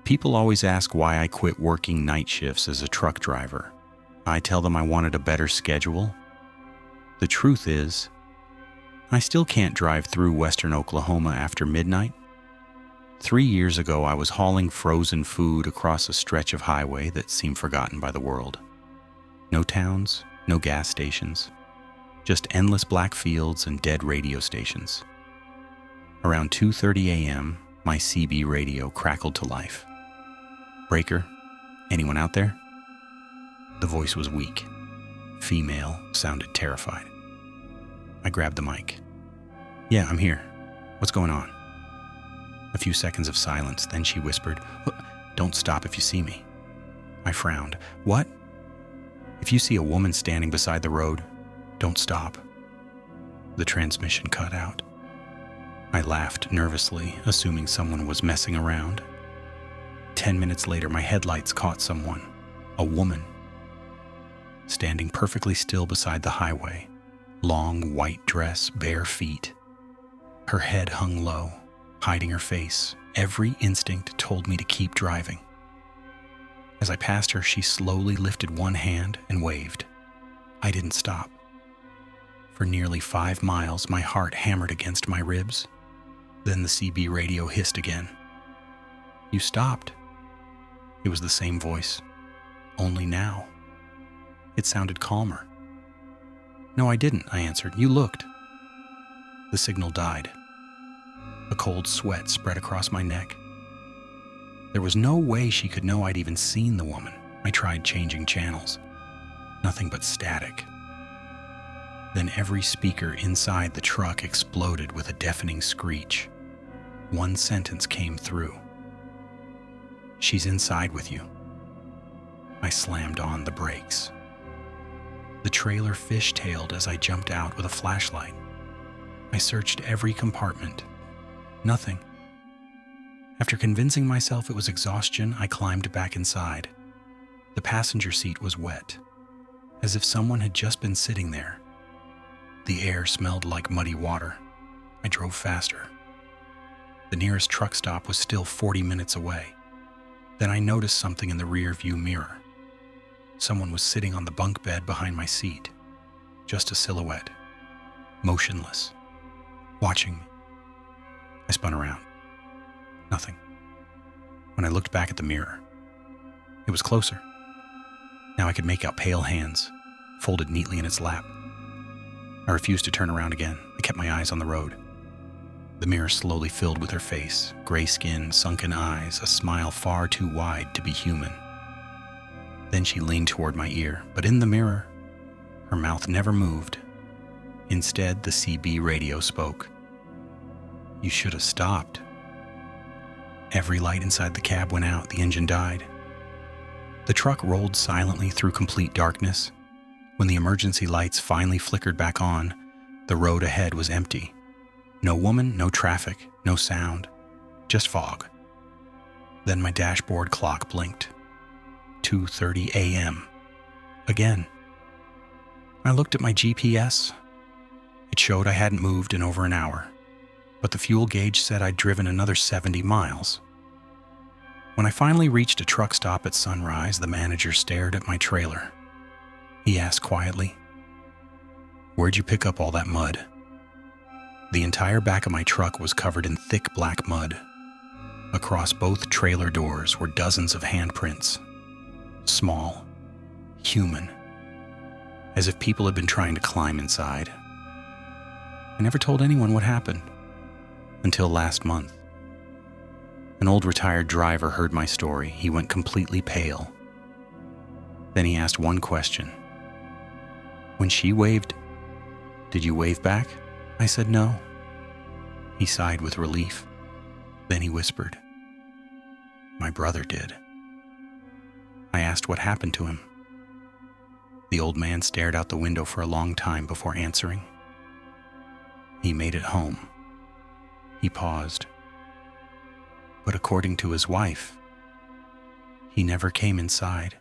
People always ask why I quit working night shifts as a truck driver. I tell them I wanted a better schedule. The truth is, I still can't drive through western Oklahoma after midnight. 3 years ago, I was hauling frozen food across a stretch of highway that seemed forgotten by the world. No towns, no gas stations, just endless black fields and dead radio stations. Around 2:30 a.m., my CB radio crackled to life. "Breaker, anyone out there?" The voice was weak. Female, sounded terrified. I grabbed the mic. "Yeah, I'm here. What's going on?" A few seconds of silence, then she whispered, "Don't stop if you see me." I frowned. "What?" "If you see a woman standing beside the road, don't stop." The transmission cut out. I laughed nervously, assuming someone was messing around. 10 minutes later, my headlights caught someone, a woman, standing perfectly still beside the highway, long white dress, bare feet. Her head hung low, hiding her face. Every instinct told me to keep driving. As I passed her, she slowly lifted one hand and waved. I didn't stop. For nearly 5 miles, my heart hammered against my ribs. Then the CB radio hissed again. "You stopped." It was the same voice, only now. It sounded calmer. "No, I didn't," I answered. "You looked." The signal died. A cold sweat spread across my neck. There was no way she could know I'd even seen the woman. I tried changing channels. Nothing but static. Then every speaker inside the truck exploded with a deafening screech. One sentence came through. "She's inside with you." I slammed on the brakes. The trailer fishtailed as I jumped out with a flashlight. I searched every compartment. Nothing. After convincing myself it was exhaustion, I climbed back inside. The passenger seat was wet, as if someone had just been sitting there. The air smelled like muddy water. I drove faster. The nearest truck stop was still 40 minutes away. Then I noticed something in the rear view mirror. Someone was sitting on the bunk bed behind my seat. Just a silhouette. Motionless. Watching me. I spun around. Nothing. When I looked back at the mirror, it was closer. Now I could make out pale hands, folded neatly in its lap. I refused to turn around again. I kept my eyes on the road. The mirror slowly filled with her face, gray skin, sunken eyes, a smile far too wide to be human. Then she leaned toward my ear, but in the mirror, her mouth never moved. Instead, the CB radio spoke. "You should have stopped." Every light inside the cab went out. The engine died. The truck rolled silently through complete darkness. When the emergency lights finally flickered back on, the road ahead was empty. No woman, no traffic, no sound, just fog. Then my dashboard clock blinked. 2:30 a.m. Again. I looked at my GPS. It showed I hadn't moved in over an hour, but the fuel gauge said I'd driven another 70 miles. When I finally reached a truck stop at sunrise, the manager stared at my trailer. He asked quietly, "Where'd you pick up all that mud?" The entire back of my truck was covered in thick black mud. Across both trailer doors were dozens of handprints. Small, human, as if people had been trying to climb inside. I never told anyone what happened, until last month. An old retired driver heard my story. He went completely pale. Then he asked one question. "When she waved, did you wave back?" I said no. He sighed with relief. Then he whispered, "My brother did." I asked what happened to him. The old man stared out the window for a long time before answering. "He made it home." He paused. "But according to his wife, he never came inside."